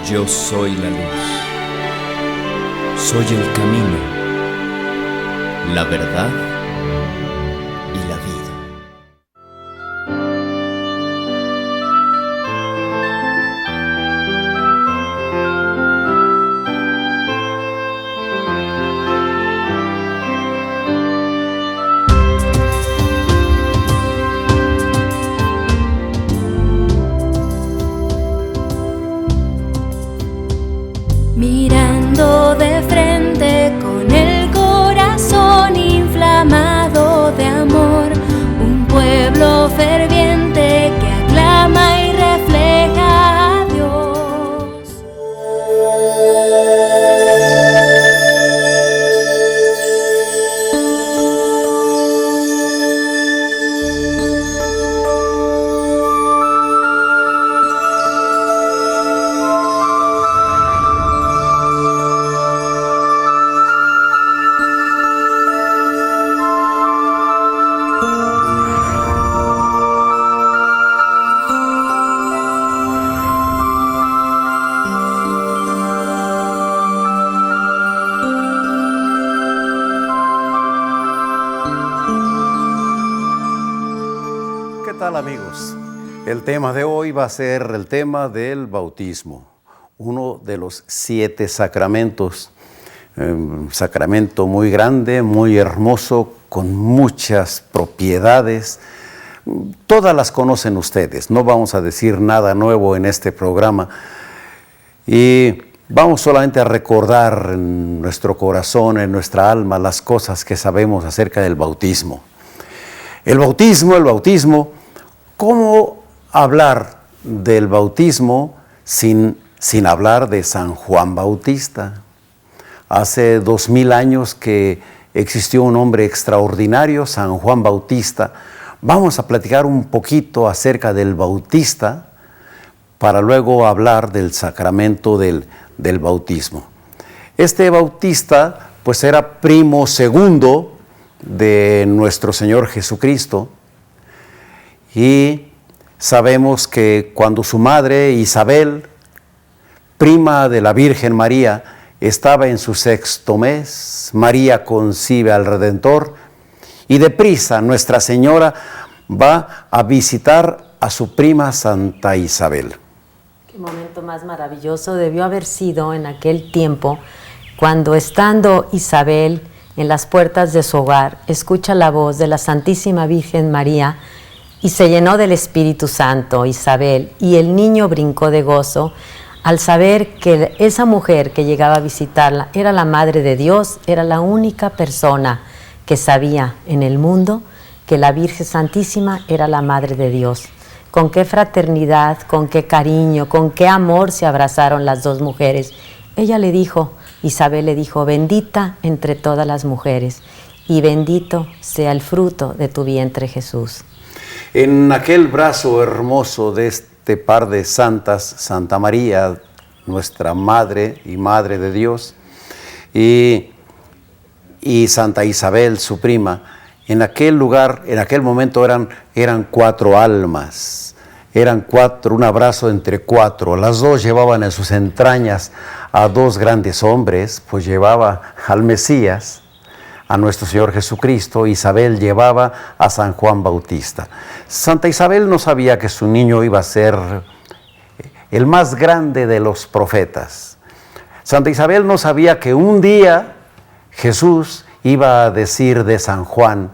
Yo soy la luz. Soy el camino, la verdad y la vida. Mirando de frente con el corazón inflamado de amor, un pueblo ferviente que aclama y refleja a Dios. ¿Qué tal, amigos? El tema de hoy va a ser el tema del bautismo, uno de los 7 sacramentos, un sacramento muy grande, muy hermoso, con muchas propiedades. Todas las conocen ustedes, no vamos a decir nada nuevo en este programa y vamos solamente a recordar en nuestro corazón, en nuestra alma, las cosas que sabemos acerca del bautismo. El bautismo, ¿cómo hablar del bautismo sin hablar de San Juan Bautista? Hace 2000 años que existió un hombre extraordinario, San Juan Bautista. Vamos a platicar un poquito acerca del Bautista para luego hablar del sacramento del bautismo. Este Bautista pues era primo segundo de nuestro Señor Jesucristo y sabemos que cuando su madre Isabel, prima de la Virgen María, estaba en su 6º mes, María concibe al Redentor y deprisa Nuestra Señora va a visitar a su prima Santa Isabel. Qué momento más maravilloso debió haber sido en aquel tiempo cuando, estando Isabel en las puertas de su hogar, escucha la voz de la Santísima Virgen María y se llenó del Espíritu Santo Isabel, y el niño brincó de gozo al saber que esa mujer que llegaba a visitarla era la Madre de Dios, era la única persona que sabía en el mundo que la Virgen Santísima era la Madre de Dios. Con qué fraternidad, con qué cariño, con qué amor se abrazaron las dos mujeres. Isabel le dijo, bendita entre todas las mujeres, y bendito sea el fruto de tu vientre, Jesús. En aquel brazo hermoso de este par de santas, Santa María, nuestra Madre y Madre de Dios, y Santa Isabel, su prima, en aquel lugar, en aquel momento eran 4 almas, eran 4, un abrazo entre 4. Las dos llevaban en sus entrañas a 2 grandes hombres, pues llevaba al Mesías, a nuestro Señor Jesucristo. Isabel llevaba a San Juan Bautista. Santa Isabel no sabía que su niño iba a ser el más grande de los profetas. Santa Isabel no sabía que un día Jesús iba a decir de San Juan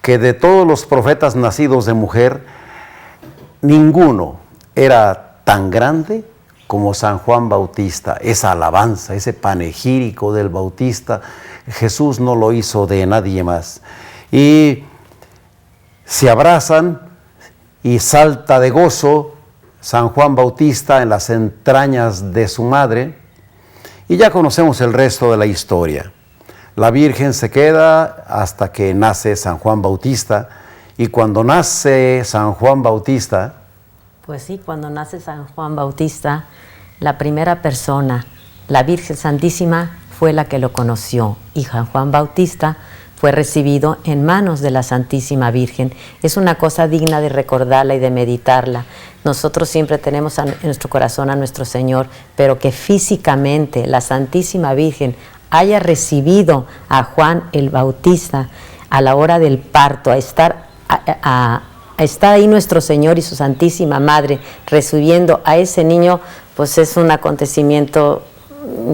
que de todos los profetas nacidos de mujer, ninguno era tan grande como San Juan Bautista. Esa alabanza, ese panegírico del Bautista, Jesús no lo hizo de nadie más. Y se abrazan y salta de gozo San Juan Bautista en las entrañas de su madre, y ya conocemos el resto de la historia. La Virgen se queda hasta que nace San Juan Bautista, y cuando nace San Juan Bautista... Pues sí, cuando nace San Juan Bautista, la primera persona, la Virgen Santísima, fue la que lo conoció, y San Juan Bautista fue recibido en manos de la Santísima Virgen. Es una cosa digna de recordarla y de meditarla. Nosotros siempre tenemos en nuestro corazón a nuestro Señor, pero que físicamente la Santísima Virgen haya recibido a Juan el Bautista a la hora del parto, a estar ahí nuestro Señor y su Santísima Madre recibiendo a ese niño, pues es un acontecimiento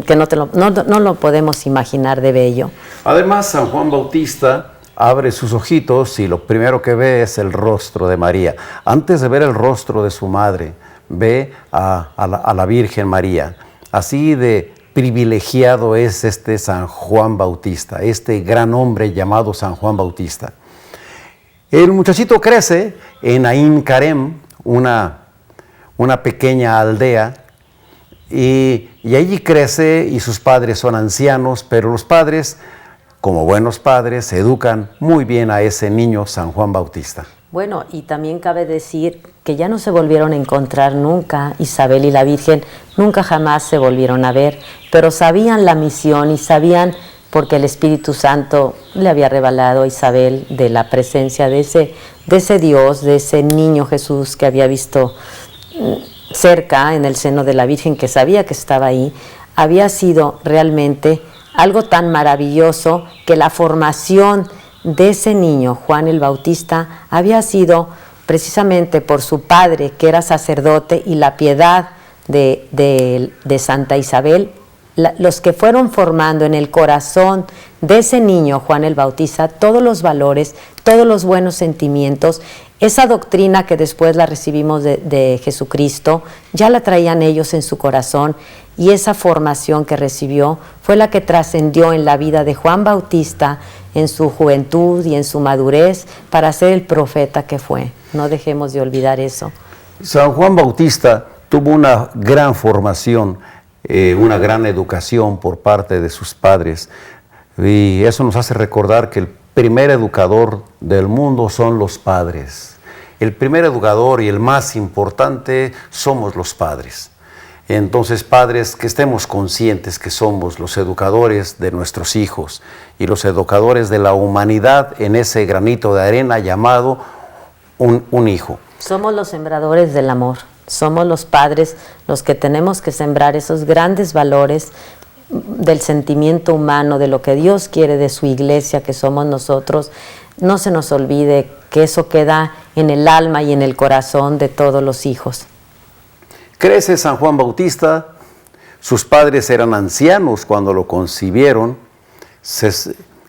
que no lo podemos imaginar de bello. Además, San Juan Bautista abre sus ojitos y lo primero que ve es el rostro de María. Antes de ver el rostro de su madre, ve a la Virgen María. Así de privilegiado es este San Juan Bautista, este gran hombre llamado San Juan Bautista. El muchachito crece en Ain Karem, una pequeña aldea, y allí crece y sus padres son ancianos, pero los padres, como buenos padres, educan muy bien a ese niño San Juan Bautista. Bueno, y también cabe decir que ya no se volvieron a encontrar nunca, Isabel y la Virgen, nunca jamás se volvieron a ver, pero sabían la misión y sabían, porque el Espíritu Santo le había revelado a Isabel de la presencia de ese Dios, de ese niño Jesús que había visto cerca en el seno de la Virgen, que sabía que estaba ahí. Había sido realmente algo tan maravilloso que la formación de ese niño, Juan el Bautista, había sido precisamente por su padre, que era sacerdote, y la piedad de Santa Isabel, los que fueron formando en el corazón de ese niño, Juan el Bautista, todos los valores, todos los buenos sentimientos. Esa doctrina que después la recibimos de Jesucristo, ya la traían ellos en su corazón, y esa formación que recibió fue la que trascendió en la vida de Juan Bautista, en su juventud y en su madurez, para ser el profeta que fue. No dejemos de olvidar eso. San Juan Bautista tuvo una gran formación, una gran educación por parte de sus padres, y eso nos hace recordar que el primer educador del mundo son los padres. El primer educador y el más importante somos los padres. Entonces, padres, que estemos conscientes que somos los educadores de nuestros hijos y los educadores de la humanidad en ese granito de arena llamado un hijo. Somos los sembradores del amor, somos los padres los que tenemos que sembrar esos grandes valores del sentimiento humano, de lo que Dios quiere de su iglesia, que somos nosotros. No se nos olvide que eso queda en el alma y en el corazón de todos los hijos. Crece San Juan Bautista, sus padres eran ancianos cuando lo concibieron,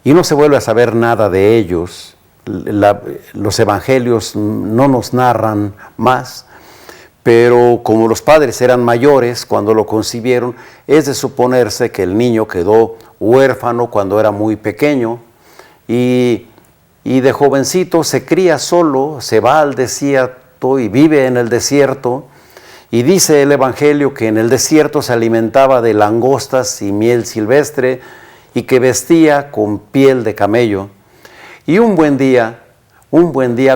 y no se vuelve a saber nada de ellos. Los evangelios no nos narran más, pero como los padres eran mayores cuando lo concibieron, es de suponerse que el niño quedó huérfano cuando era muy pequeño, y de jovencito se cría solo, se va al desierto y vive en el desierto. Y dice el Evangelio que en el desierto se alimentaba de langostas y miel silvestre, y que vestía con piel de camello. Y un buen día,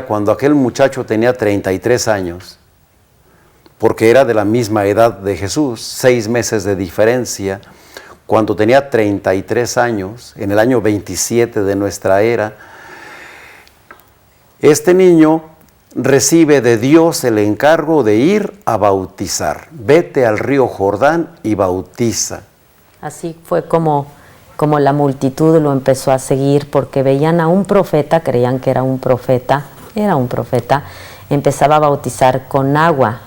cuando aquel muchacho tenía 33 años, porque era de la misma edad de Jesús, 6 meses de diferencia, cuando tenía 33 años, en el año 27 de nuestra era, este niño recibe de Dios el encargo de ir a bautizar. Vete al río Jordán y bautiza. Así fue como la multitud lo empezó a seguir, porque veían a un profeta, creían que era un profeta, empezaba a bautizar con agua,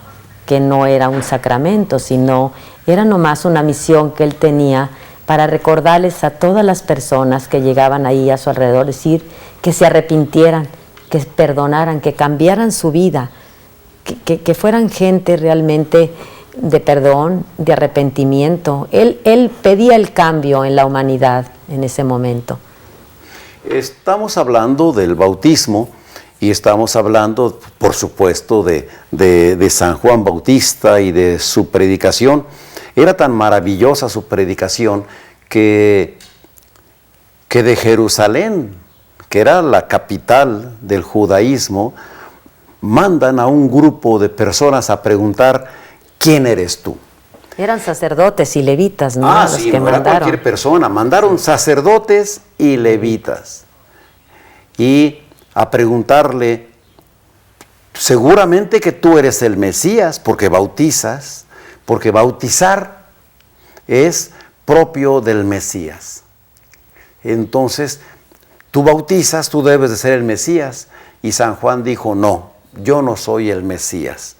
que no era un sacramento, sino era nomás una misión que él tenía para recordarles a todas las personas que llegaban ahí a su alrededor, decir que se arrepintieran, que perdonaran, que cambiaran su vida, que fueran gente realmente de perdón, de arrepentimiento. Él pedía el cambio en la humanidad en ese momento. Estamos hablando del bautismo y estamos hablando, por supuesto, de San Juan Bautista y de su predicación. Era tan maravillosa su predicación que de Jerusalén, que era la capital del judaísmo, mandan a un grupo de personas a preguntar: ¿quién eres tú? Eran sacerdotes y levitas, ¿no? Los sí, que no mandaron. Era cualquier persona. Mandaron sacerdotes y levitas. y a preguntarle, seguramente que tú eres el Mesías, porque bautizas, porque bautizar es propio del Mesías. Entonces, tú bautizas, tú debes de ser el Mesías. Y San Juan dijo, no, yo no soy el Mesías.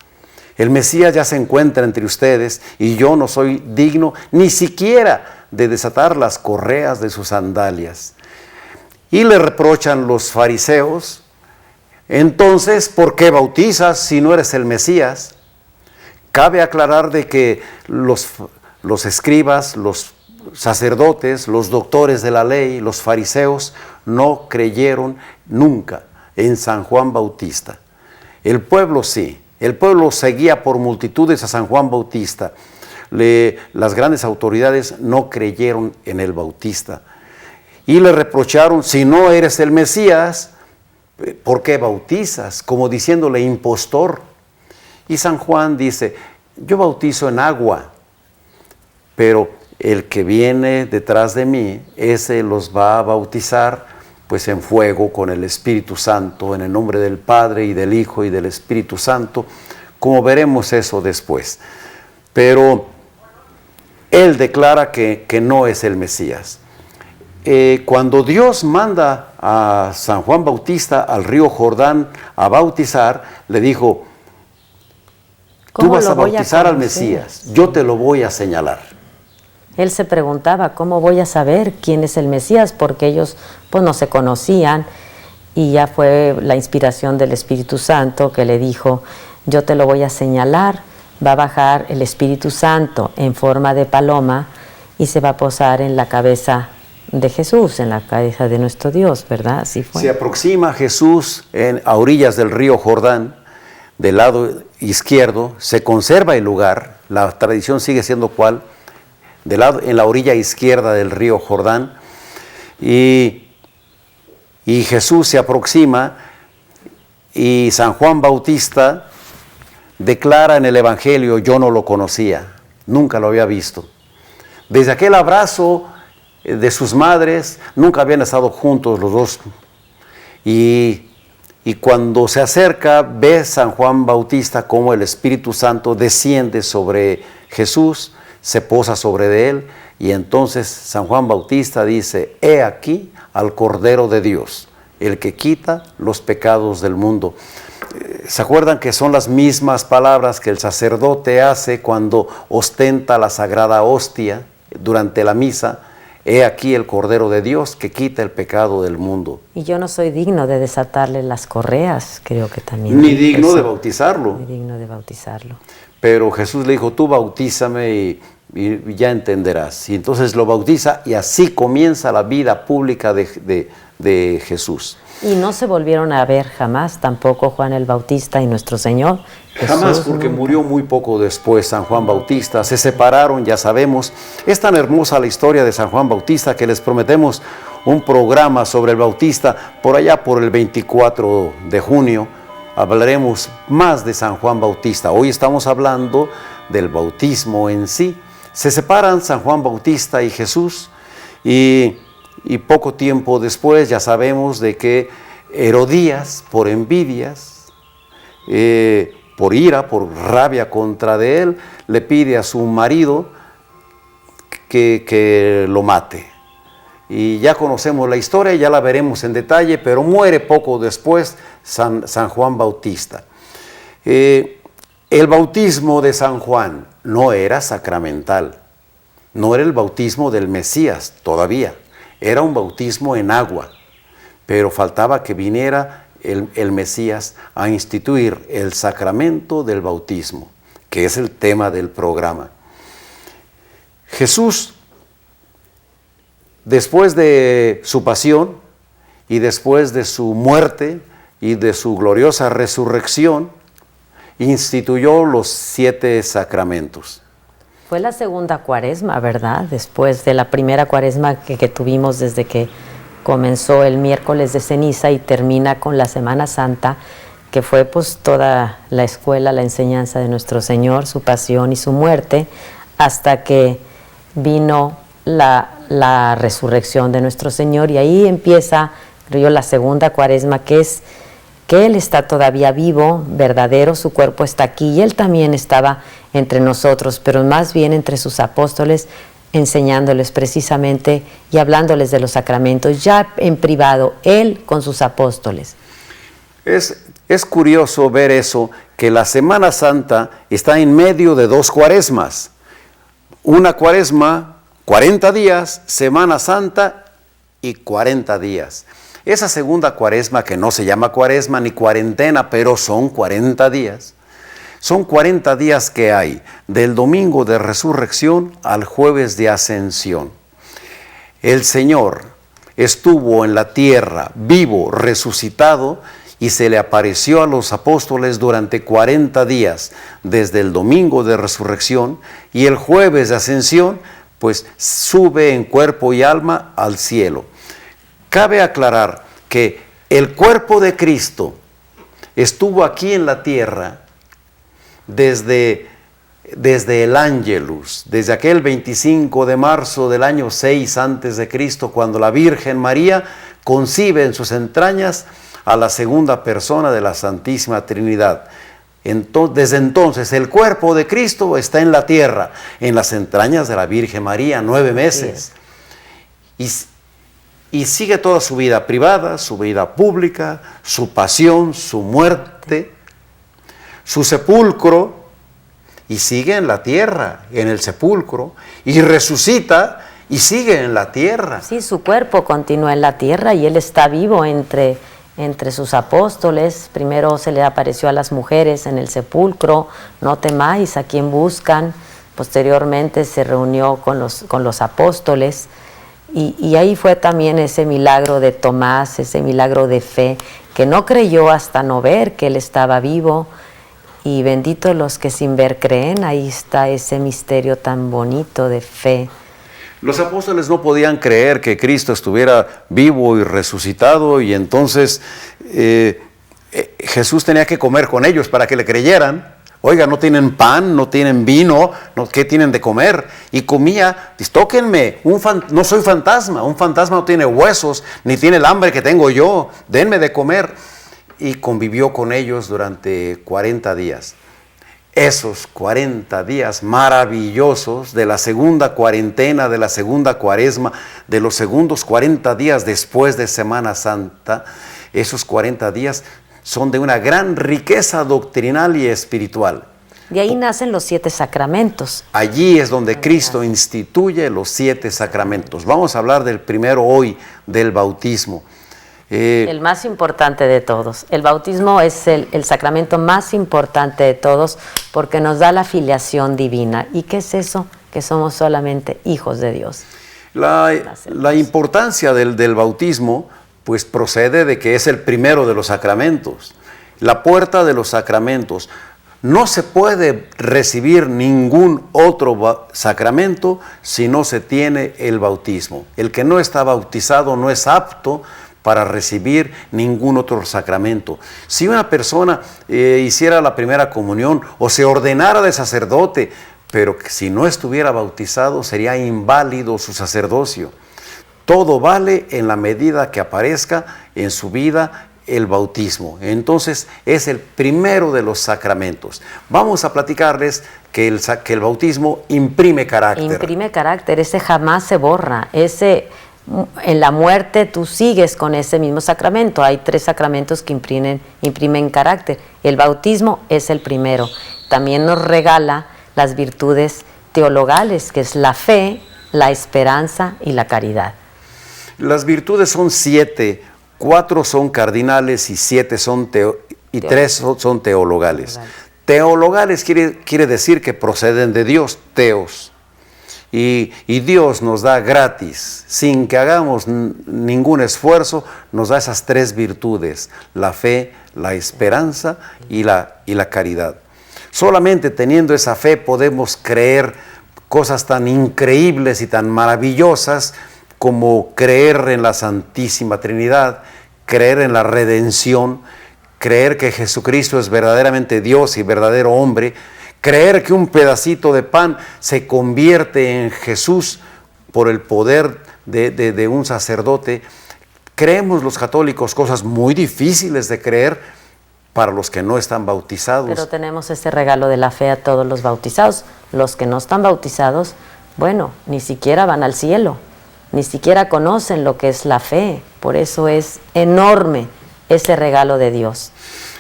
El Mesías ya se encuentra entre ustedes y yo no soy digno ni siquiera de desatar las correas de sus sandalias. Y le reprochan los fariseos, entonces, ¿por qué bautizas si no eres el Mesías? Cabe aclarar de que los escribas, los sacerdotes, los doctores de la ley, los fariseos, no creyeron nunca en San Juan Bautista. El pueblo sí, el pueblo seguía por multitudes a San Juan Bautista. Las grandes autoridades no creyeron en el Bautista y le reprocharon, si no eres el Mesías, ¿por qué bautizas? Como diciéndole impostor. Y San Juan dice, yo bautizo en agua, pero el que viene detrás de mí, ese los va a bautizar pues en fuego con el Espíritu Santo, en el nombre del Padre y del Hijo y del Espíritu Santo, como veremos eso después. Pero él declara que no es el Mesías. Cuando Dios manda a San Juan Bautista al río Jordán a bautizar, le dijo, tú vas a bautizar al Mesías, yo te lo voy a señalar. Él se preguntaba, ¿cómo voy a saber quién es el Mesías? Porque ellos pues no se conocían y ya fue la inspiración del Espíritu Santo que le dijo, yo te lo voy a señalar, va a bajar el Espíritu Santo en forma de paloma y se va a posar en la cabeza de Jesús, en la cabeza de nuestro Dios, ¿verdad? Así fue. Se aproxima Jesús a orillas del río Jordán, del lado izquierdo, se conserva el lugar, la tradición sigue siendo cuál, en la orilla izquierda del río Jordán, y Jesús se aproxima y San Juan Bautista declara en el Evangelio, yo no lo conocía, nunca lo había visto. Desde aquel abrazo de sus madres, nunca habían estado juntos los dos. Y cuando se acerca, ve San Juan Bautista como el Espíritu Santo desciende sobre Jesús, se posa sobre él, y entonces San Juan Bautista dice, he aquí al Cordero de Dios, el que quita los pecados del mundo. ¿Se acuerdan que son las mismas palabras que el sacerdote hace cuando ostenta la sagrada hostia durante la misa? He aquí el Cordero de Dios que quita el pecado del mundo. Y yo no soy digno de desatarle las correas, creo que también. Ni digno de bautizarlo. Ni digno de bautizarlo. Pero Jesús le dijo, tú bautízame y ya entenderás. Y entonces lo bautiza y así comienza la vida pública de Jesús. Y no se volvieron a ver jamás, tampoco Juan el Bautista y nuestro Señor. Jamás, porque murió muy poco después San Juan Bautista. Se separaron, ya sabemos. Es tan hermosa la historia de San Juan Bautista que les prometemos un programa sobre el Bautista por allá por el 24 de junio. Hablaremos más de San Juan Bautista. Hoy estamos hablando del bautismo en sí. Se separan San Juan Bautista y Jesús y poco tiempo después ya sabemos de que Herodías, por envidias, por ira, por rabia contra de él, le pide a su marido que lo mate. Y ya conocemos la historia, ya la veremos en detalle, pero muere poco después San Juan Bautista. El bautismo de San Juan no era sacramental, no era el bautismo del Mesías todavía, era un bautismo en agua, pero faltaba que viniera el Mesías a instituir el sacramento del bautismo, que es el tema del programa. Jesús, después de su pasión y después de su muerte y de su gloriosa resurrección, instituyó los 7 sacramentos. Fue la segunda cuaresma, ¿verdad? Después de la primera cuaresma que tuvimos desde que comenzó el miércoles de ceniza y termina con la Semana Santa, que fue pues toda la escuela, la enseñanza de nuestro Señor, su pasión y su muerte, hasta que vino la resurrección de nuestro Señor, y ahí empieza creo yo, la segunda cuaresma, que es que Él está todavía vivo, verdadero, su cuerpo está aquí y Él también estaba entre nosotros, pero más bien entre sus apóstoles, enseñándoles precisamente y hablándoles de los sacramentos, ya en privado, Él con sus apóstoles. Es curioso ver eso, que la Semana Santa está en medio de dos cuaresmas. Una cuaresma, 40 días, Semana Santa y 40 días. Esa segunda cuaresma, que no se llama cuaresma ni cuarentena, pero son 40 días. Son 40 días que hay, del domingo de resurrección al jueves de ascensión. El Señor estuvo en la tierra, vivo, resucitado, y se le apareció a los apóstoles durante 40 días, desde el domingo de resurrección, y el jueves de ascensión, pues sube en cuerpo y alma al cielo. Cabe aclarar que el cuerpo de Cristo estuvo aquí en la tierra desde el Ángelus, desde aquel 25 de marzo del año 6 antes de Cristo, cuando la Virgen María concibe en sus entrañas a la segunda persona de la Santísima Trinidad. Desde entonces el cuerpo de Cristo está en la tierra, en las entrañas de la Virgen María, 9 meses. Y sigue toda su vida privada, su vida pública, su pasión, su muerte, su sepulcro, y sigue en la tierra, en el sepulcro, y resucita y sigue en la tierra. Sí, su cuerpo continúa en la tierra y Él está vivo entre sus apóstoles. Primero se le apareció a las mujeres en el sepulcro, no temáis a quien buscan. Posteriormente se reunió con los apóstoles. Y ahí fue también ese milagro de Tomás, ese milagro de fe, que no creyó hasta no ver que Él estaba vivo. Y benditos los que sin ver creen. Ahí está ese misterio tan bonito de fe. Los apóstoles no podían creer que Cristo estuviera vivo y resucitado, y entonces Jesús tenía que comer con ellos para que le creyeran. Oiga, no tienen pan, no tienen vino, ¿qué tienen de comer? Y comía, dice, tóquenme, no soy fantasma, un fantasma no tiene huesos, ni tiene el hambre que tengo yo, denme de comer. Y convivió con ellos durante 40 días. Esos 40 días maravillosos de la segunda cuarentena, de la segunda cuaresma, de los segundos 40 días después de Semana Santa, esos 40 días son de una gran riqueza doctrinal y espiritual. De ahí nacen los 7 sacramentos. Allí es donde Cristo instituye los 7 sacramentos. Vamos a hablar del primero hoy, del bautismo. El más importante de todos. El bautismo es el sacramento más importante de todos porque nos da la filiación divina. ¿Y qué es eso? Que somos solamente hijos de Dios. La importancia del bautismo pues procede de que es el primero de los sacramentos, la puerta de los sacramentos. No se puede recibir ningún otro sacramento si no se tiene el bautismo. El que no está bautizado no es apto para recibir ningún otro sacramento. Si una persona hiciera la primera comunión o se ordenara de sacerdote, pero que si no estuviera bautizado sería inválido su sacerdocio. Todo vale en la medida que aparezca en su vida el bautismo. Entonces es el primero de los sacramentos. Vamos a platicarles que el bautismo imprime carácter. Imprime carácter, ese jamás se borra, en la muerte tú sigues con ese mismo sacramento. Hay 3 sacramentos que imprimen carácter. El bautismo es el primero. También nos regala las virtudes teologales, que es la fe, la esperanza y la caridad. Las virtudes son 7, 4 son cardinales y 7 son 3 son teologales. Teologales quiere decir que proceden de Dios, teos. Y Dios nos da gratis, sin que hagamos ningún esfuerzo, nos da esas 3 virtudes, la fe, la esperanza y la caridad. Solamente teniendo esa fe podemos creer cosas tan increíbles y tan maravillosas como creer en la Santísima Trinidad, creer en la redención, creer que Jesucristo es verdaderamente Dios y verdadero hombre, creer que un pedacito de pan se convierte en Jesús por el poder de un sacerdote, Creemos los católicos cosas muy difíciles de creer para los que no están bautizados. Pero tenemos ese regalo de la fe a todos los bautizados. Los que no están bautizados, bueno, ni siquiera van al cielo, ni siquiera conocen lo que es la fe. Por eso es enorme ese regalo de Dios.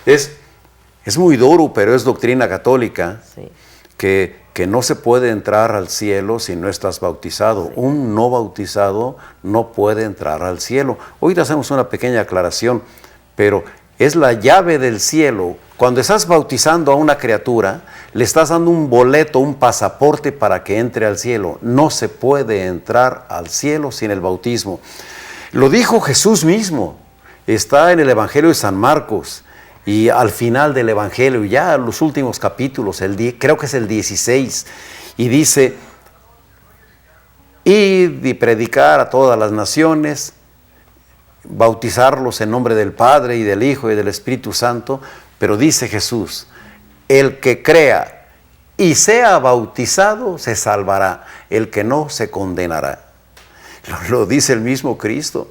Es muy duro, pero es doctrina católica, Sí. que no se puede entrar al cielo si no estás bautizado. Sí. Un no bautizado no puede entrar al cielo. Hoy hacemos una pequeña aclaración, pero es la llave del cielo. Cuando estás bautizando a una criatura, le estás dando un boleto, un pasaporte para que entre al cielo. No se puede entrar al cielo sin el bautismo. Lo dijo Jesús mismo. Está en el Evangelio de San Marcos. Y al final del Evangelio, ya en los últimos capítulos, creo que es el 16, y dice: id y predicar a todas las naciones, bautizarlos en nombre del Padre y del Hijo y del Espíritu Santo. Pero dice Jesús: el que crea y sea bautizado se salvará, el que no se condenará. Lo dice el mismo Cristo.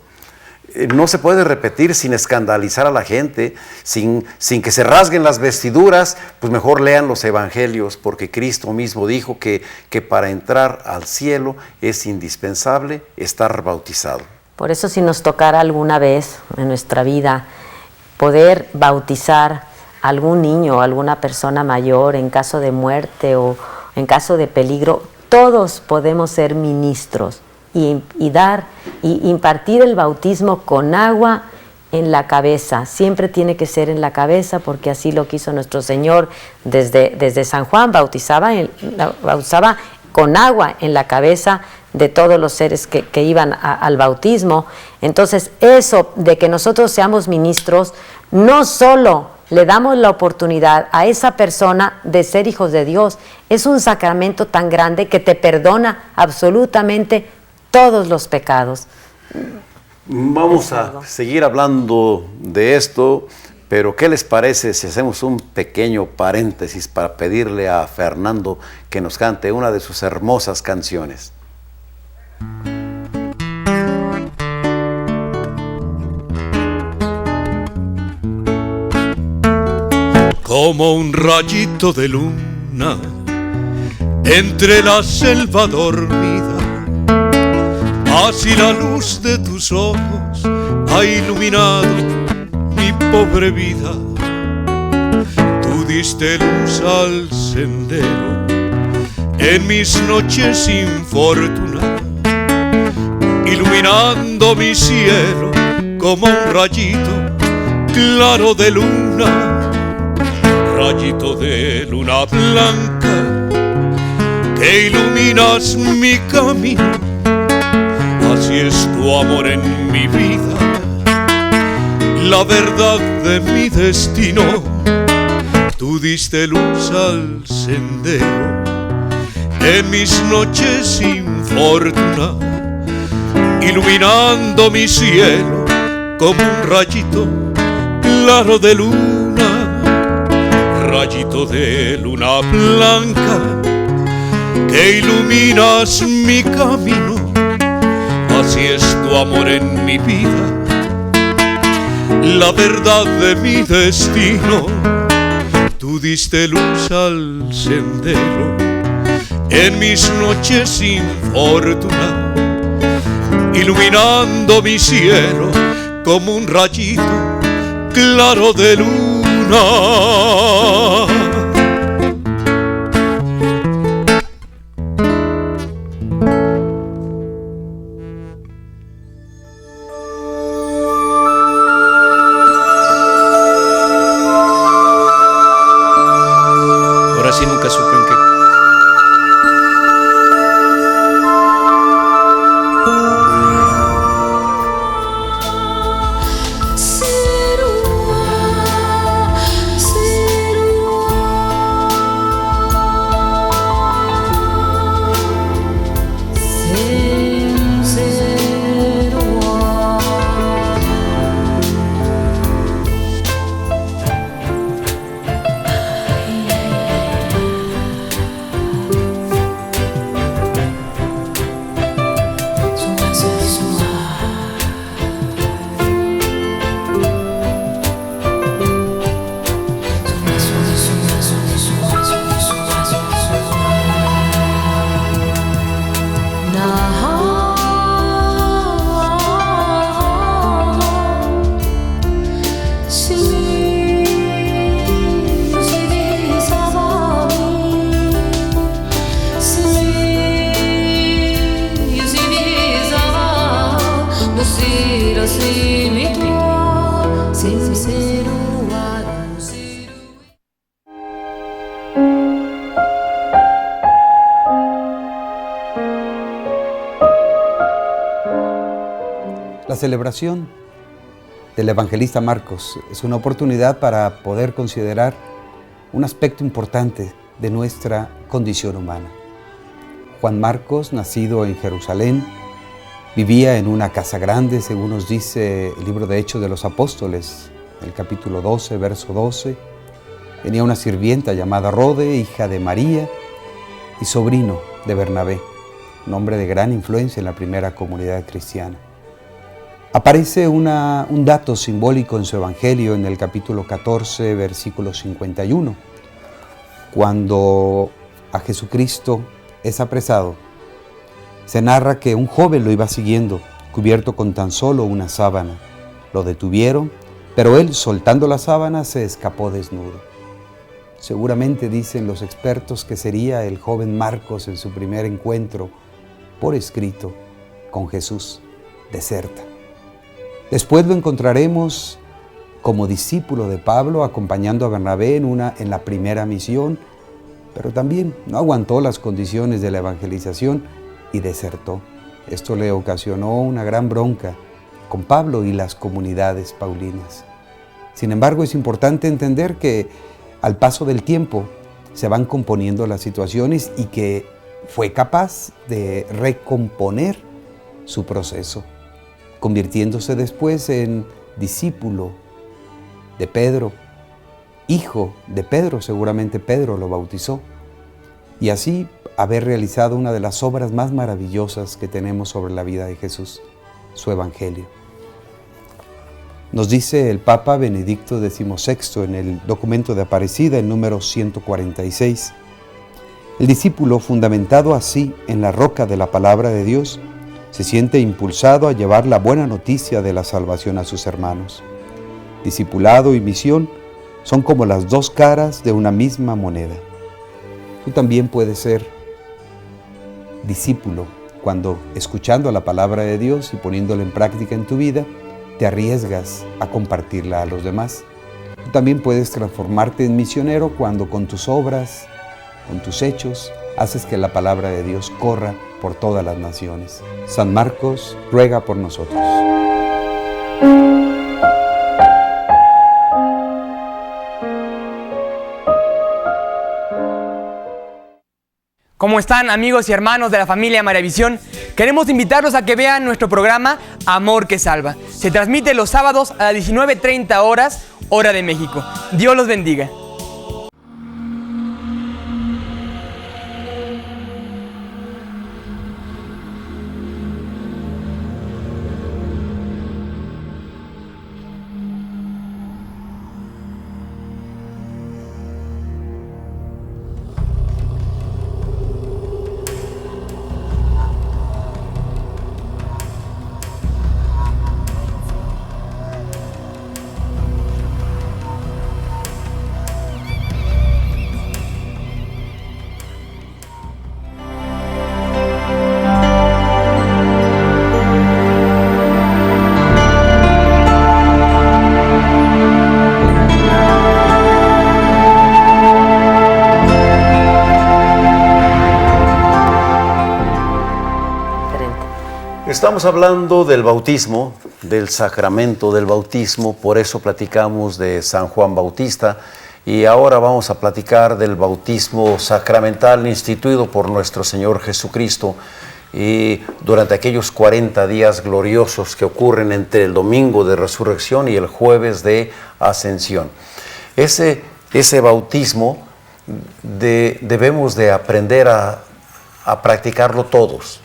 No se puede repetir sin escandalizar a la gente, sin que se rasguen las vestiduras. Pues mejor lean los evangelios, porque Cristo mismo dijo que para entrar al cielo es indispensable estar bautizado. Por eso, si nos tocara alguna vez en nuestra vida poder bautizar a algún niño o alguna persona mayor en caso de muerte o en caso de peligro, todos podemos ser ministros y impartir el bautismo con agua en la cabeza. Siempre tiene que ser en la cabeza, porque así lo quiso nuestro Señor. Desde San Juan bautizaba con agua en la cabeza de todos los seres que iban al bautismo. Entonces, eso de que nosotros seamos ministros, no solo le damos la oportunidad a esa persona de ser hijos de Dios, es un sacramento tan grande que te perdona absolutamente todos los pecados. Vamos a seguir hablando de esto, pero ¿qué les parece si hacemos un pequeño paréntesis para pedirle a Fernando que nos cante una de sus hermosas canciones? Como un rayito de luna entre la selva dormida, así la luz de tus ojos ha iluminado mi pobre vida. Tú diste luz al sendero en mis noches sin fortuna, iluminando mi cielo como un rayito claro de luna, rayito de luna blanca que iluminas mi camino. Así es tu amor en mi vida, la verdad de mi destino. Tú diste luz al sendero en mis noches sin fortuna, iluminando mi cielo como un rayito claro de luna, rayito de luna blanca que iluminas mi camino. Así es tu amor en mi vida, la verdad de mi destino. Tú diste luz al sendero en mis noches sin fortuna, iluminando mi cielo como un rayito claro de luna. Serua, serua. La celebración del evangelista Marcos es una oportunidad para poder considerar un aspecto importante de nuestra condición humana. Juan Marcos, nacido en Jerusalén, vivía en una casa grande, según nos dice el libro de Hechos de los Apóstoles, el capítulo 12, verso 12. Tenía una sirvienta llamada Rode, hija de María y sobrino de Bernabé, un hombre de gran influencia en la primera comunidad cristiana. Aparece un dato simbólico en su evangelio en el capítulo 14, versículo 51, cuando a Jesucristo es apresado. Se narra que un joven lo iba siguiendo, cubierto con tan solo una sábana. Lo detuvieron, pero él, soltando la sábana, se escapó desnudo. Seguramente dicen los expertos que sería el joven Marcos en su primer encuentro, por escrito, con Jesús, deserta. Después lo encontraremos como discípulo de Pablo, acompañando a Bernabé en la primera misión, pero también no aguantó las condiciones de la evangelización y desertó. Esto le ocasionó una gran bronca con Pablo y las comunidades paulinas. Sin embargo, es importante entender que al paso del tiempo se van componiendo las situaciones y que fue capaz de recomponer su proceso, convirtiéndose después en discípulo de Pedro, hijo de Pedro, seguramente Pedro lo bautizó, y así haber realizado una de las obras más maravillosas que tenemos sobre la vida de Jesús, su Evangelio. Nos dice el Papa Benedicto XVI en el documento de Aparecida, el número 146, el discípulo, fundamentado así en la roca de la palabra de Dios, se siente impulsado a llevar la buena noticia de la salvación a sus hermanos. Discipulado y misión son como las dos caras de una misma moneda. Tú también puedes ser discípulo cuando, escuchando la palabra de Dios y poniéndola en práctica en tu vida, te arriesgas a compartirla a los demás. Tú también puedes transformarte en misionero cuando con tus obras, con tus hechos, haces que la palabra de Dios corra por todas las naciones. San Marcos ruega por nosotros. ¿Cómo están, amigos y hermanos de la familia Maravisión? Queremos invitarlos a que vean nuestro programa Amor que Salva. Se transmite los sábados a las 19:30 horas, hora de México. Dios los bendiga. Estamos hablando del bautismo, del sacramento del bautismo, por eso platicamos de San Juan Bautista y ahora vamos a platicar del bautismo sacramental instituido por nuestro Señor Jesucristo y durante aquellos 40 días gloriosos que ocurren entre el domingo de resurrección y el jueves de ascensión. Ese bautismo debemos de aprender a practicarlo todos.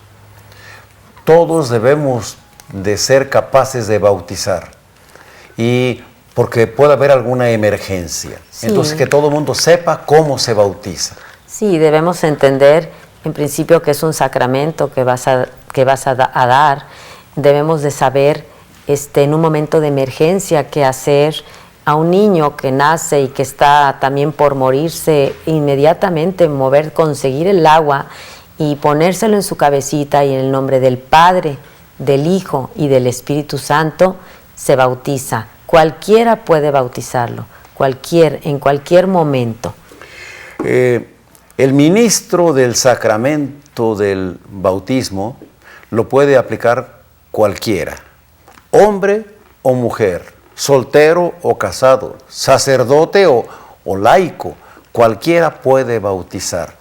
Todos debemos de ser capaces de bautizar, y porque puede haber alguna emergencia. Sí. Entonces, que todo el mundo sepa cómo se bautiza. Sí, debemos entender, en principio, que es un sacramento que vas a dar. Debemos de saber, en un momento de emergencia, qué hacer. A un niño que nace y que está también por morirse, inmediatamente conseguir el agua y ponérselo en su cabecita y en el nombre del Padre, del Hijo y del Espíritu Santo, se bautiza. Cualquiera puede bautizarlo, en cualquier momento. El ministro del sacramento del bautismo lo puede aplicar cualquiera, hombre o mujer, soltero o casado, sacerdote o laico, cualquiera puede bautizar.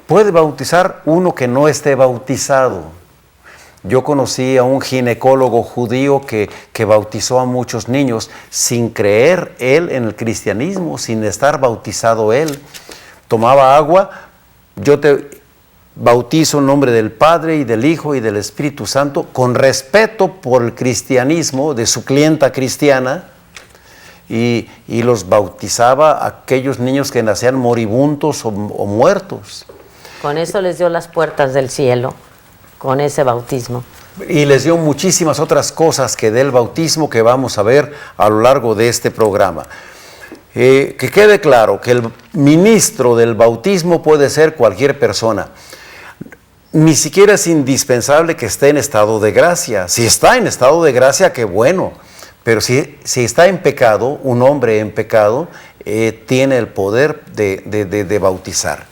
Puede bautizar uno que no esté bautizado. Yo conocí a un ginecólogo judío que bautizó a muchos niños sin creer él en el cristianismo, sin estar bautizado él. Tomaba agua, yo te bautizo en nombre del Padre y del Hijo y del Espíritu Santo, con respeto por el cristianismo de su clienta cristiana, y los bautizaba a aquellos niños que nacían moribundos o muertos. Con eso les dio las puertas del cielo, con ese bautismo. Y les dio muchísimas otras cosas que del bautismo que vamos a ver a lo largo de este programa. Que quede claro que el ministro del bautismo puede ser cualquier persona. Ni siquiera es indispensable que esté en estado de gracia. Si está en estado de gracia, qué bueno. Pero si está en pecado, un hombre en pecado, tiene el poder de bautizar.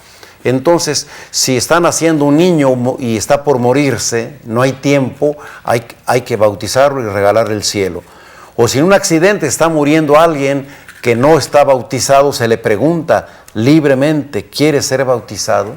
Entonces, si está naciendo un niño y está por morirse, no hay tiempo, hay que bautizarlo y regalarle el cielo. O si en un accidente está muriendo alguien que no está bautizado, se le pregunta libremente, ¿quiere ser bautizado?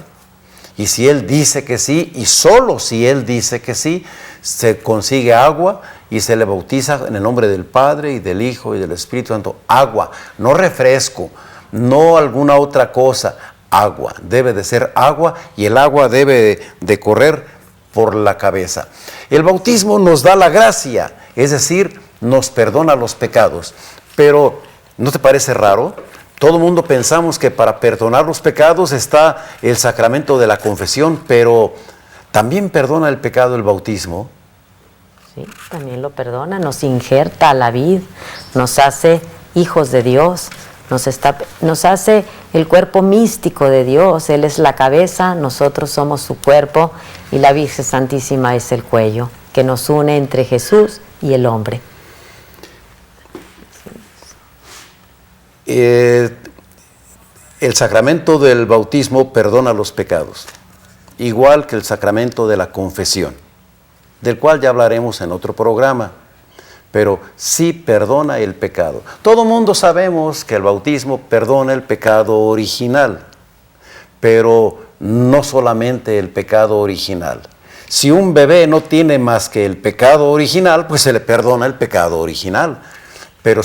Y si él dice que sí, y solo si él dice que sí, se consigue agua y se le bautiza en el nombre del Padre y del Hijo y del Espíritu Santo. Agua, no refresco, no alguna otra cosa, agua. Debe de ser agua y el agua debe de correr por la cabeza. El bautismo nos da la gracia, es decir, nos perdona los pecados. Pero, ¿no te parece raro? Todo el mundo pensamos que para perdonar los pecados está el sacramento de la confesión, pero ¿también perdona el pecado el bautismo? Sí, también lo perdona, nos injerta a la vid, nos hace hijos de Dios, nos hace el cuerpo místico de Dios. Él es la cabeza, nosotros somos su cuerpo y la Virgen Santísima es el cuello, que nos une entre Jesús y el hombre. El sacramento del bautismo perdona los pecados, igual que el sacramento de la confesión, del cual ya hablaremos en otro programa, pero sí perdona el pecado. Todo mundo sabemos que el bautismo perdona el pecado original, pero no solamente el pecado original. Si un bebé no tiene más que el pecado original, pues se le perdona el pecado original, pero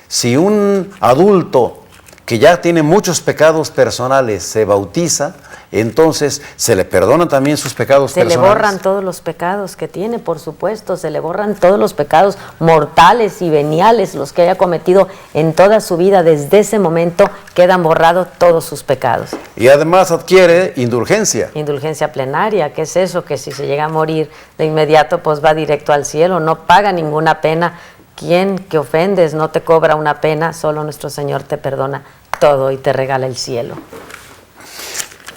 si un adulto que ya tiene muchos pecados personales se bautiza, entonces se le perdonan también sus pecados personales. Se le borran todos los pecados que tiene, por supuesto, se le borran todos los pecados mortales y veniales, los que haya cometido en toda su vida. Desde ese momento quedan borrados todos sus pecados. Y además adquiere indulgencia. Indulgencia plenaria, ¿qué es eso? Que si se llega a morir de inmediato, pues va directo al cielo, no paga ninguna pena. Quien que ofendes no te cobra una pena, solo nuestro Señor te perdona todo y te regala el cielo.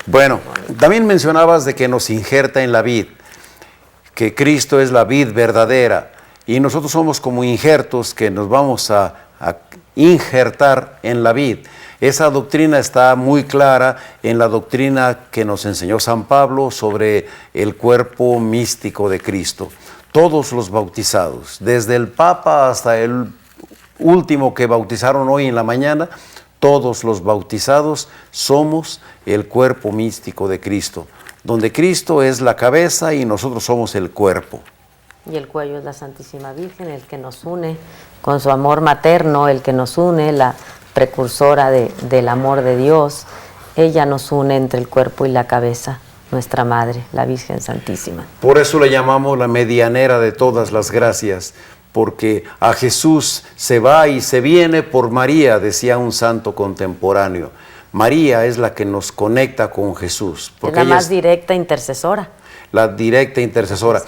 Bueno, también mencionabas de que nos injerta en la vid, que Cristo es la vid verdadera y nosotros somos como injertos que nos vamos a injertar en la vid. Esa doctrina está muy clara en la doctrina que nos enseñó San Pablo sobre el cuerpo místico de Cristo. Todos los bautizados, desde el Papa hasta el último que bautizaron hoy en la mañana, todos los bautizados somos el cuerpo místico de Cristo, donde Cristo es la cabeza y nosotros somos el cuerpo. Y el cuello es la Santísima Virgen, el que nos une con su amor materno, el que nos une, la precursora del amor de Dios. Ella nos une entre el cuerpo y la cabeza. Nuestra Madre, la Virgen Santísima. Por eso le llamamos la medianera de todas las gracias, porque a Jesús se va y se viene por María, decía un santo contemporáneo. María es la que nos conecta con Jesús. Porque es la más directa intercesora. La directa intercesora.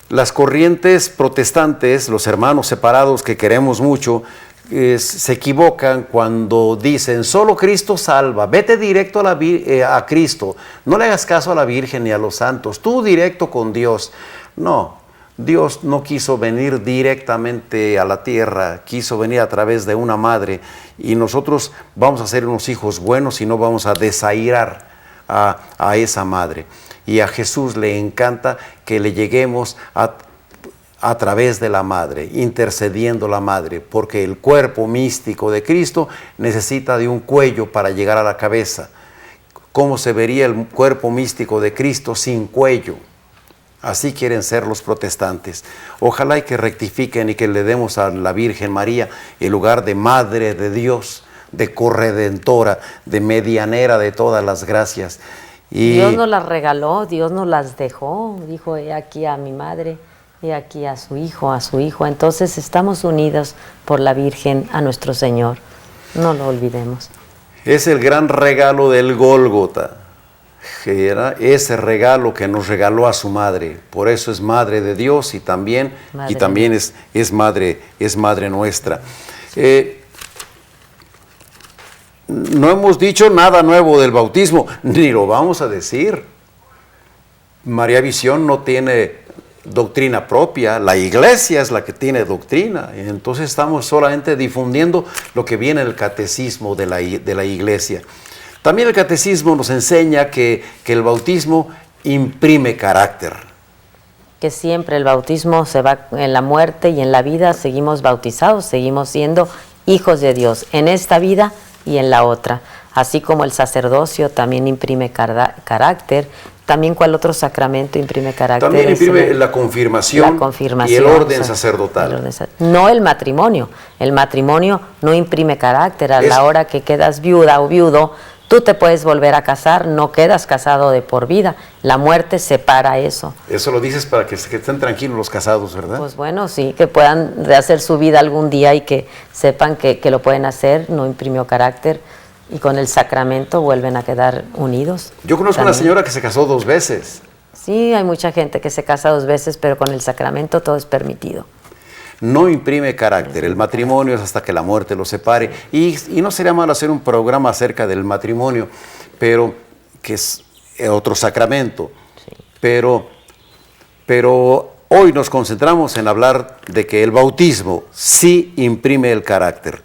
Las corrientes protestantes, los hermanos separados que queremos mucho, se equivocan cuando dicen, solo Cristo salva, vete directo a Cristo, no le hagas caso a la Virgen ni a los santos, tú directo con Dios. No, Dios no quiso venir directamente a la tierra, quiso venir a través de una madre y nosotros vamos a ser unos hijos buenos y no vamos a desairar a esa madre. Y a Jesús le encanta que le lleguemos a a través de la madre, intercediendo la madre, porque el cuerpo místico de Cristo necesita de un cuello para llegar a la cabeza. ¿Cómo se vería el cuerpo místico de Cristo sin cuello? Así quieren ser los protestantes. Ojalá y que rectifiquen y que le demos a la Virgen María el lugar de Madre de Dios, de corredentora, de medianera de todas las gracias. Y Dios nos las regaló, Dios nos las dejó, dijo, he aquí a mi madre, he aquí a su hijo, entonces estamos unidos por la Virgen a nuestro Señor, no lo olvidemos. es el gran regalo del Gólgota, que era ese regalo que nos regaló a su madre, por eso es Madre de Dios y también es madre nuestra. No hemos dicho nada nuevo del bautismo, ni lo vamos a decir. María Visión no tiene doctrina propia, la iglesia es la que tiene doctrina, entonces estamos solamente difundiendo lo que viene en el catecismo de la iglesia. También el catecismo nos enseña que el bautismo imprime carácter. Que siempre el bautismo se va en la muerte y en la vida, seguimos bautizados, seguimos siendo hijos de Dios, en esta vida y en la otra. Así como el sacerdocio también imprime carácter, también ¿cuál otro sacramento imprime carácter? También imprime la confirmación y el orden sacerdotal. No el matrimonio no imprime carácter. A la hora que quedas viuda o viudo, tú te puedes volver a casar, no quedas casado de por vida. La muerte separa eso. Eso lo dices para que estén tranquilos los casados, ¿verdad? Pues bueno, sí, que puedan hacer su vida algún día y que sepan que lo pueden hacer, no imprimió carácter. Y con el sacramento vuelven a quedar unidos. Yo conozco una señora que se casó 2 veces. Sí, hay mucha gente que se casa 2 veces, pero con el sacramento todo es permitido. No imprime carácter, el matrimonio es hasta que la muerte lo separe. Y no sería malo hacer un programa acerca del matrimonio, pero que es otro sacramento. Sí. Pero hoy nos concentramos en hablar de que el bautismo sí imprime el carácter.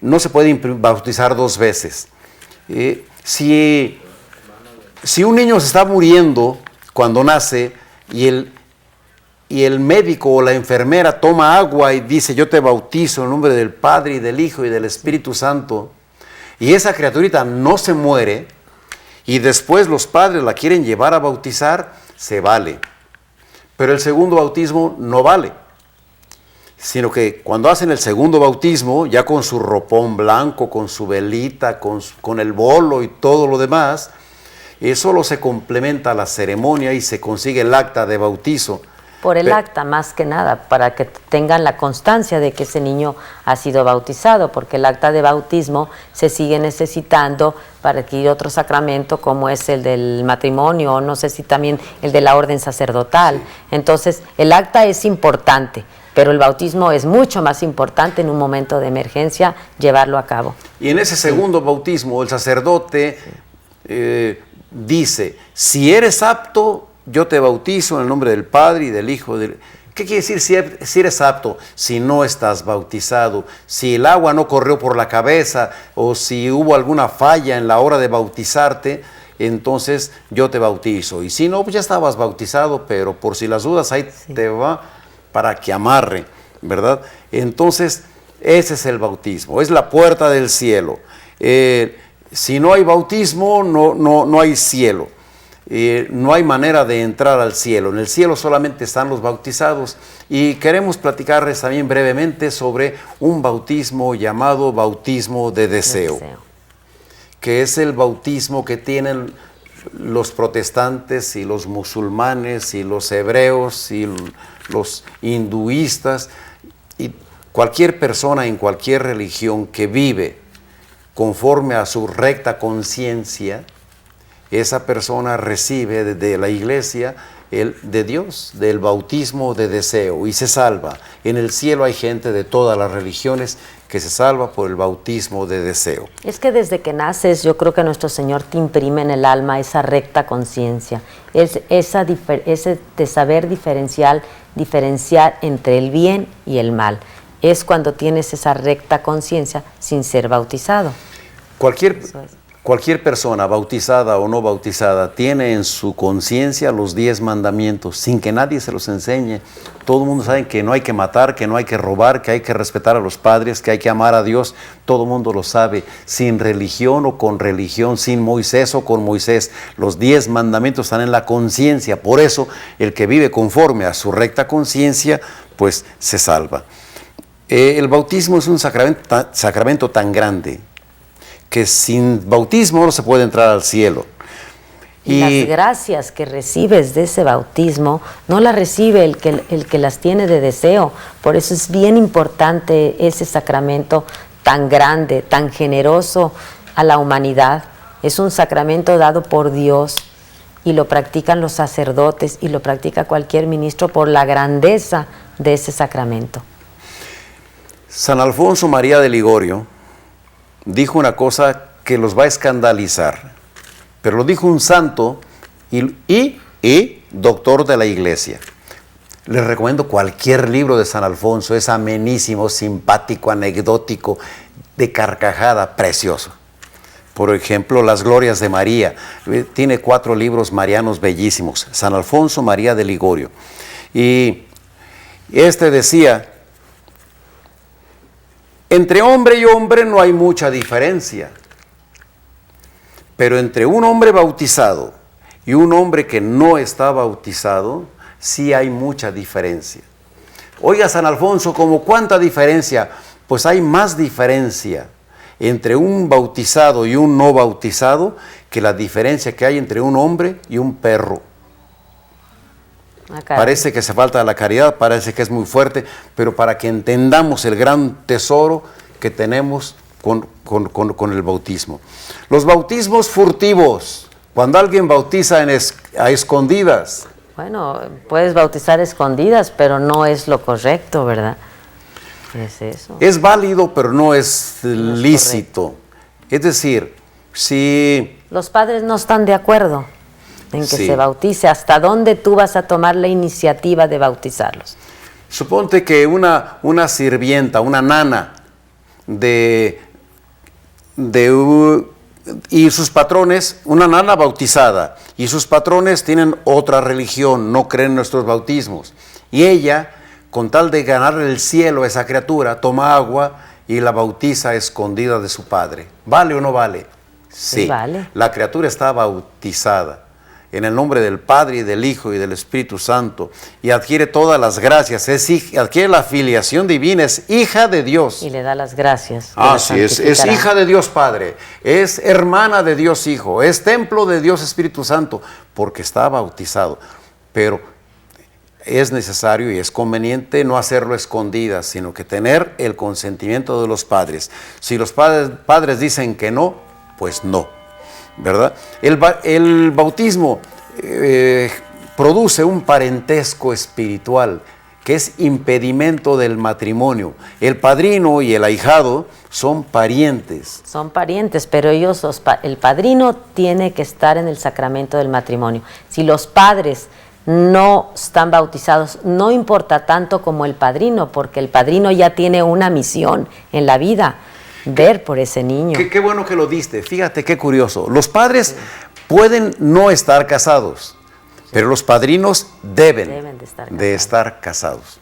No se puede bautizar 2 veces. Si un niño se está muriendo cuando nace y el médico o la enfermera toma agua y dice yo te bautizo en nombre del Padre y del Hijo y del Espíritu Santo, y esa criaturita no se muere y después los padres la quieren llevar a bautizar, se vale. Pero el segundo bautismo no vale. Sino que cuando hacen el segundo bautismo, ya con su ropón blanco, con su velita, con el bolo y todo lo demás, solo se complementa la ceremonia y se consigue el acta de bautizo. Por el acta, más que nada, para que tengan la constancia de que ese niño ha sido bautizado, porque el acta de bautismo se sigue necesitando para adquirir otro sacramento, como es el del matrimonio, o no sé si también el de la orden sacerdotal. Sí. Entonces, el acta es importante, pero el bautismo es mucho más importante en un momento de emergencia llevarlo a cabo. Y en ese segundo bautismo, el sacerdote dice, si eres apto, yo te bautizo en el nombre del Padre y del Hijo. ¿Qué quiere decir si eres apto? Si no estás bautizado, si el agua no corrió por la cabeza o si hubo alguna falla en la hora de bautizarte, entonces yo te bautizo. Y si no, pues ya estabas bautizado, pero por si las dudas ahí te va para que amarre, ¿verdad? Entonces, ese es el bautismo, es la puerta del cielo. Si no hay bautismo, no hay cielo. No hay manera de entrar al cielo. En el cielo solamente están los bautizados. Y queremos platicarles también brevemente sobre un bautismo llamado bautismo de deseo. Que es el bautismo que tienen los protestantes y los musulmanes y los hebreos y los hinduistas y cualquier persona en cualquier religión que vive conforme a su recta conciencia, esa persona recibe de la iglesia de Dios, del bautismo de deseo y se salva. En el cielo hay gente de todas las religiones que se salva por el bautismo de deseo. Es que desde que naces yo creo que nuestro Señor te imprime en el alma esa recta conciencia, ese de saber diferenciar entre el bien y el mal. Es cuando tienes esa recta conciencia sin ser bautizado. Cualquier persona, bautizada o no bautizada, tiene en su conciencia los 10 mandamientos, sin que nadie se los enseñe. Todo el mundo sabe que no hay que matar, que no hay que robar, que hay que respetar a los padres, que hay que amar a Dios. Todo el mundo lo sabe, sin religión o con religión, sin Moisés o con Moisés. Los 10 mandamientos están en la conciencia. Por eso, el que vive conforme a su recta conciencia, pues se salva. El bautismo es un sacramento tan grande que sin bautismo no se puede entrar al cielo. Y las gracias que recibes de ese bautismo no las recibe el que las tiene de deseo. Por eso es bien importante ese sacramento tan grande, tan generoso a la humanidad. Es un sacramento dado por Dios y lo practican los sacerdotes y lo practica cualquier ministro por la grandeza de ese sacramento. San Alfonso María de Ligorio dijo una cosa que los va a escandalizar, pero lo dijo un santo y doctor de la Iglesia. Les recomiendo cualquier libro de San Alfonso, es amenísimo, simpático, anecdótico, de carcajada, precioso. Por ejemplo, Las Glorias de María, tiene 4 libros marianos bellísimos, San Alfonso María de Ligorio. Y este decía: entre hombre y hombre no hay mucha diferencia, pero entre un hombre bautizado y un hombre que no está bautizado, sí hay mucha diferencia. Oiga, San Alfonso, ¿cómo cuánta diferencia? Pues hay más diferencia entre un bautizado y un no bautizado que la diferencia que hay entre un hombre y un perro. Parece que se falta la caridad, parece que es muy fuerte, pero para que entendamos el gran tesoro que tenemos con el bautismo. Los bautismos furtivos, cuando alguien bautiza a escondidas. Bueno, puedes bautizar a escondidas, pero no es lo correcto, ¿verdad? Es eso. Es válido, pero no es lícito. Es decir, si... Los padres no están de acuerdo en que sí se bautice. ¿Hasta dónde tú vas a tomar la iniciativa de bautizarlos? Suponte que una sirvienta, una nana y sus patrones, una nana bautizada, y sus patrones tienen otra religión, no creen en nuestros bautismos. Y ella, con tal de ganar el cielo a esa criatura, toma agua y la bautiza a escondida de su padre. ¿Vale o no vale? Sí, vale. La criatura está bautizada en el nombre del Padre y del Hijo y del Espíritu Santo, y adquiere todas las gracias, adquiere la filiación divina, es hija de Dios. Y le da las gracias. Sí, es hija de Dios Padre, es hermana de Dios Hijo, es templo de Dios Espíritu Santo, porque está bautizado. Pero es necesario y es conveniente no hacerlo escondidas, sino que tener el consentimiento de los padres. Si los padres dicen que no, pues no, ¿verdad? El bautismo produce un parentesco espiritual que es impedimento del matrimonio. El padrino y el ahijado son parientes. Son parientes, pero el padrino tiene que estar en el sacramento del matrimonio. Si los padres no están bautizados, no importa tanto como el padrino, porque el padrino ya tiene una misión en la vida, ver por ese niño. Qué bueno que lo diste, fíjate qué curioso. Los padres pueden no estar casados, pero los padrinos deben de estar casados.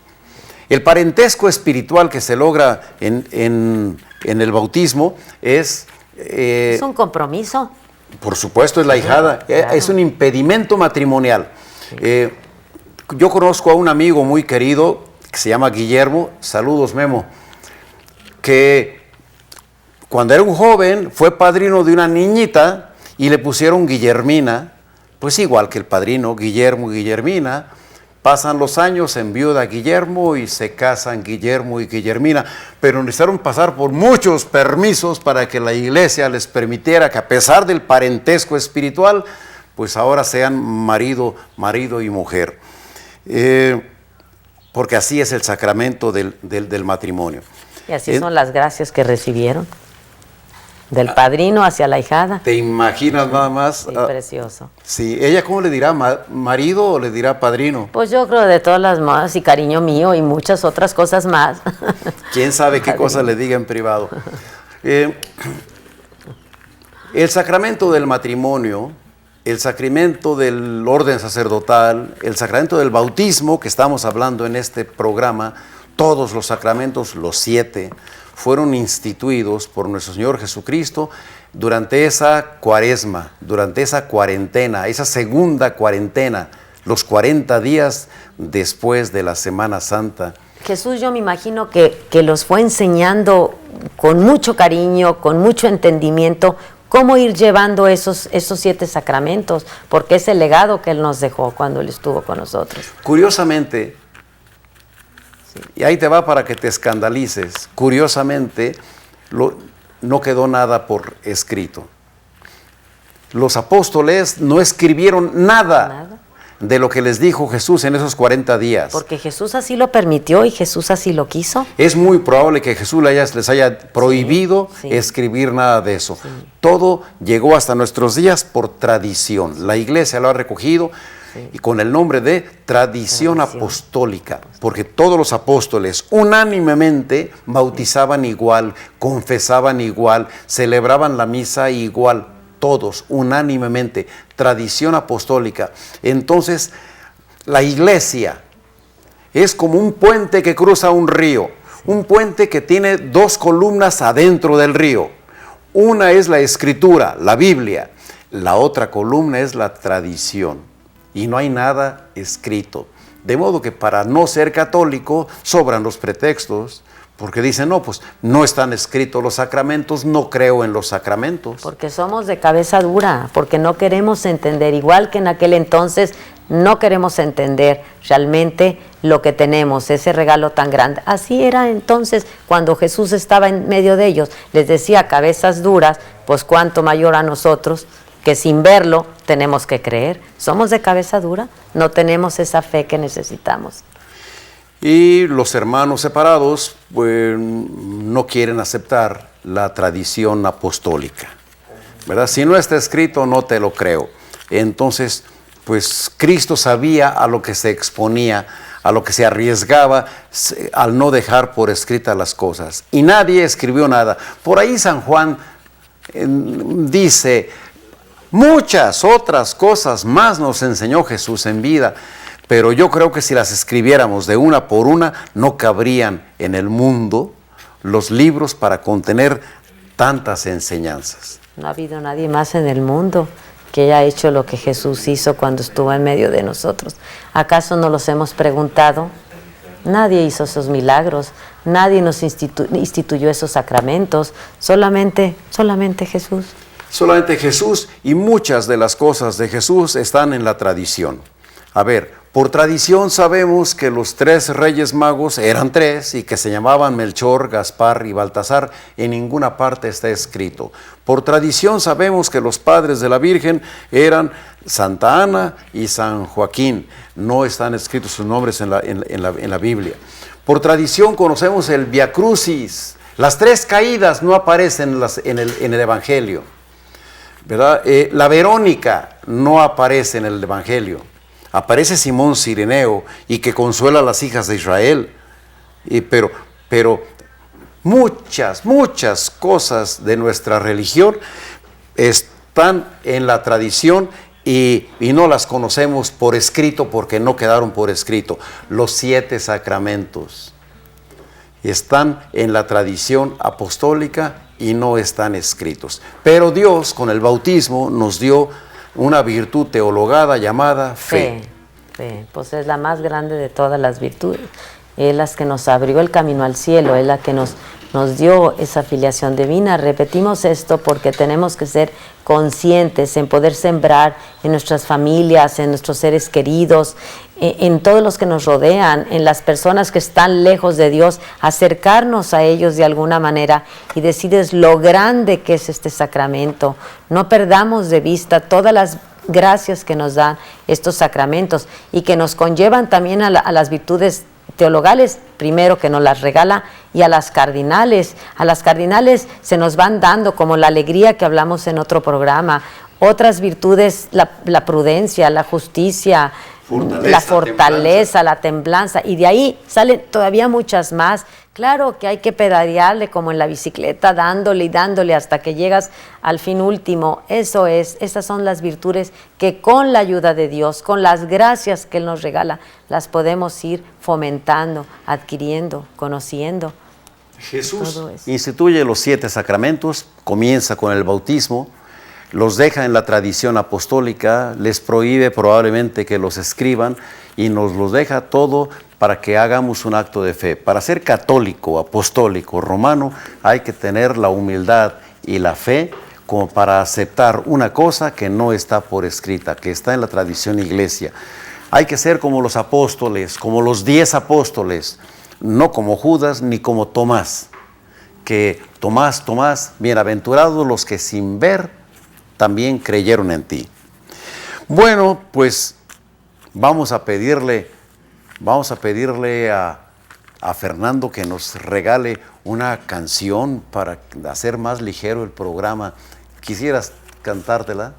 El parentesco espiritual que se logra en el bautismo es un compromiso. Por supuesto, es la ahijada, claro. Es un impedimento matrimonial. Yo conozco a un amigo muy querido que se llama Guillermo, saludos Memo, que cuando era un joven fue padrino de una niñita y le pusieron Guillermina, pues igual que el padrino, Guillermo y Guillermina. Pasan los años, enviuda Guillermo y se casan Guillermo y Guillermina, pero necesitaron pasar por muchos permisos para que la iglesia les permitiera que, a pesar del parentesco espiritual, pues ahora sean marido y mujer. Porque así es el sacramento del matrimonio. Y así son las gracias que recibieron. Del padrino hacia la ahijada. ¿Te imaginas nada más? Sí, precioso. Sí, ¿ella cómo le dirá? ¿Marido o le dirá padrino? Pues yo creo de todas las modas, y cariño mío y muchas otras cosas más. ¿Quién sabe qué cosa le diga en privado? El sacramento del matrimonio, el sacramento del orden sacerdotal, el sacramento del bautismo que estamos hablando en este programa, todos los sacramentos, los 7, fueron instituidos por nuestro Señor Jesucristo durante esa cuaresma, durante esa cuarentena, esa segunda cuarentena, los 40 días después de la Semana Santa. Jesús, yo me imagino que los fue enseñando con mucho cariño, con mucho entendimiento, cómo ir llevando esos 7 sacramentos, porque es el legado que Él nos dejó cuando Él estuvo con nosotros. Curiosamente, y ahí te va para que te escandalices, curiosamente, no quedó nada por escrito. Los apóstoles no escribieron nada de lo que les dijo Jesús en esos 40 días. Porque Jesús así lo permitió y Jesús así lo quiso. Es muy probable que Jesús les haya prohibido escribir nada de eso. Sí. Todo llegó hasta nuestros días por tradición. La Iglesia lo ha recogido y con el nombre de tradición apostólica, porque todos los apóstoles unánimemente bautizaban igual, confesaban igual, celebraban la misa igual. Todos, unánimemente, tradición apostólica. Entonces, la Iglesia es como un puente que cruza un río, un puente que tiene 2 columnas adentro del río. Una es la Escritura, la Biblia, la otra columna es la tradición, y no hay nada escrito. De modo que para no ser católico sobran los pretextos, porque dicen, no, pues no están escritos los sacramentos, no creo en los sacramentos. Porque somos de cabeza dura, porque no queremos entender, igual que en aquel entonces, no queremos entender realmente lo que tenemos, ese regalo tan grande. Así era entonces cuando Jesús estaba en medio de ellos, les decía cabezas duras, pues cuánto mayor a nosotros, que sin verlo tenemos que creer. Somos de cabeza dura, no tenemos esa fe que necesitamos. Y los hermanos separados pues, no quieren aceptar la tradición apostólica, ¿verdad? Si no está escrito, no te lo creo. Entonces, pues Cristo sabía a lo que se exponía, a lo que se arriesgaba al no dejar por escritas las cosas. Y nadie escribió nada. Por ahí San Juan dice, muchas otras cosas más nos enseñó Jesús en vida. Pero yo creo que si las escribiéramos de una por una, no cabrían en el mundo los libros para contener tantas enseñanzas. No ha habido nadie más en el mundo que haya hecho lo que Jesús hizo cuando estuvo en medio de nosotros. ¿Acaso no los hemos preguntado? Nadie hizo esos milagros, nadie nos instituyó esos sacramentos, solamente Jesús. Solamente Jesús, y muchas de las cosas de Jesús están en la tradición. A ver, por tradición sabemos que los 3 reyes magos eran 3 y que se llamaban Melchor, Gaspar y Baltasar. En ninguna parte está escrito. Por tradición sabemos que los padres de la Virgen eran Santa Ana y San Joaquín. No están escritos sus nombres en la Biblia. Por tradición conocemos el Via Crucis. Las 3 caídas no aparecen en el Evangelio, ¿verdad? La Verónica no aparece en el Evangelio. Aparece Simón Cireneo y que consuela a las hijas de Israel. Pero muchas cosas de nuestra religión están en la tradición y no las conocemos por escrito porque no quedaron por escrito. Los 7 sacramentos están en la tradición apostólica y no están escritos. Pero Dios con el bautismo nos dio una virtud teologada llamada fe. Fe, pues es la más grande de todas las virtudes. Es la que nos abrió el camino al cielo, es la que nos dio esa filiación divina. Repetimos esto porque tenemos que ser conscientes en poder sembrar en nuestras familias, en nuestros seres queridos, en todos los que nos rodean, en las personas que están lejos de Dios, acercarnos a ellos de alguna manera y decirles lo grande que es este sacramento. No perdamos de vista todas las gracias que nos dan estos sacramentos y que nos conllevan también a las virtudes teologales, primero que nos las regala, y a las cardinales. A las cardinales se nos van dando, como la alegría que hablamos en otro programa, otras virtudes, la prudencia, la justicia, la fortaleza, la templanza, y de ahí salen todavía muchas más. Claro que hay que pedalearle como en la bicicleta, dándole y dándole hasta que llegas al fin último. Esas son las virtudes que con la ayuda de Dios, con las gracias que Él nos regala, las podemos ir fomentando, adquiriendo, conociendo. Jesús instituye los 7 sacramentos, comienza con el bautismo, los deja en la tradición apostólica, les prohíbe probablemente que los escriban y nos los deja todo para que hagamos un acto de fe. Para ser católico, apostólico, romano, hay que tener la humildad y la fe como para aceptar una cosa que no está por escrita, que está en la tradición iglesia. Hay que ser como los apóstoles, como los 10 apóstoles, no como Judas ni como Tomás, que Tomás, bienaventurados los que sin ver también creyeron en ti. Bueno, pues vamos a pedirle a Fernando que nos regale una canción para hacer más ligero el programa. ¿Quisieras cantártela?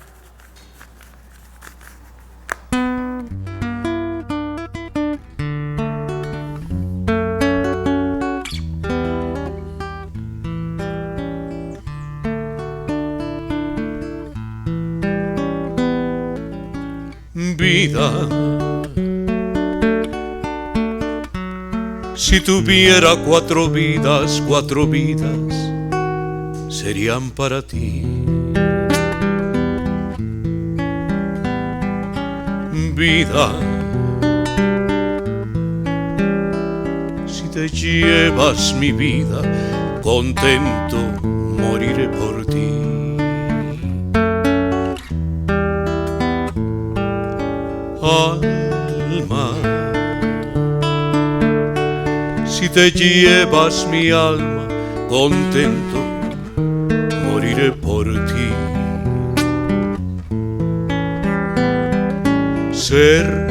Vida, si tuviera 4 vidas serían para ti. Vida, si te llevas mi vida, contento moriré por ti. Alma, si te llevas mi alma, contento moriré por ti. Ser,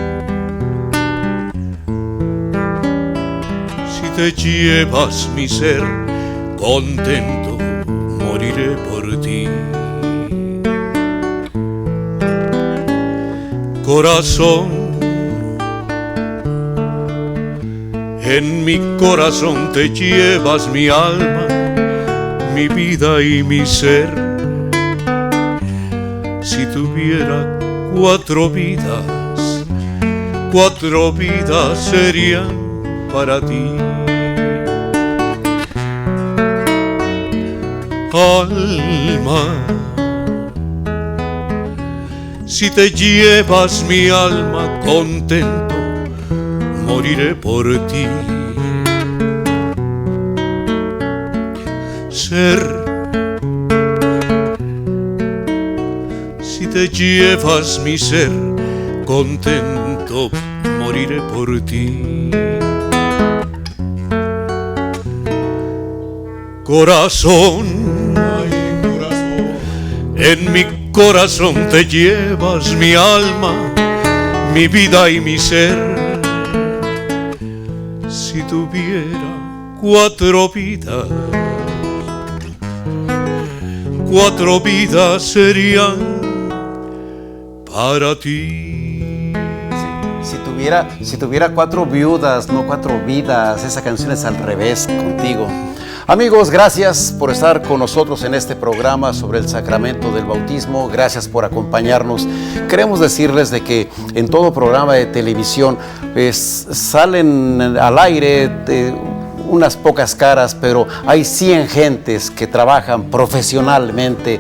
si te llevas mi ser, contento moriré por ti. Corazón, en mi corazón te llevas mi alma, mi vida y mi ser. Si tuviera 4 vidas, 4 vidas serían para ti. Alma, si te llevas mi alma, contento moriré por ti. Ser, si te llevas mi ser, contento moriré por ti. Corazón, ay, corazón, en mi corazón te llevas mi alma, mi vida y mi ser. Si tuviera 4 vidas, 4 vidas serían para ti. Si tuviera 4 viudas, no 4 vidas, esa canción es al revés contigo. Amigos, gracias por estar con nosotros en este programa sobre el sacramento del bautismo. Gracias por acompañarnos. Queremos decirles de que en todo programa de televisión salen al aire unas pocas caras, pero hay 100 gentes que trabajan profesionalmente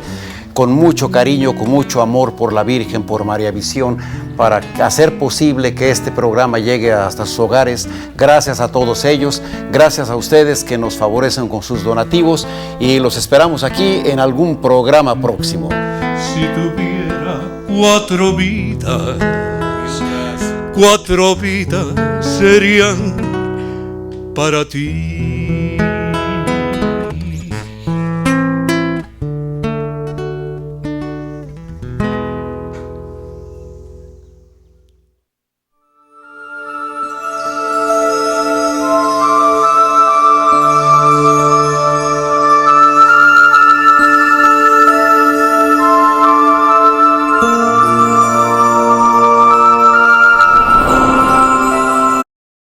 con mucho cariño, con mucho amor por la Virgen, por María Visión, para hacer posible que este programa llegue hasta sus hogares. Gracias a todos ellos, gracias a ustedes que nos favorecen con sus donativos y los esperamos aquí en algún programa próximo. Si tuviera 4 vidas, 4 vidas serían para ti.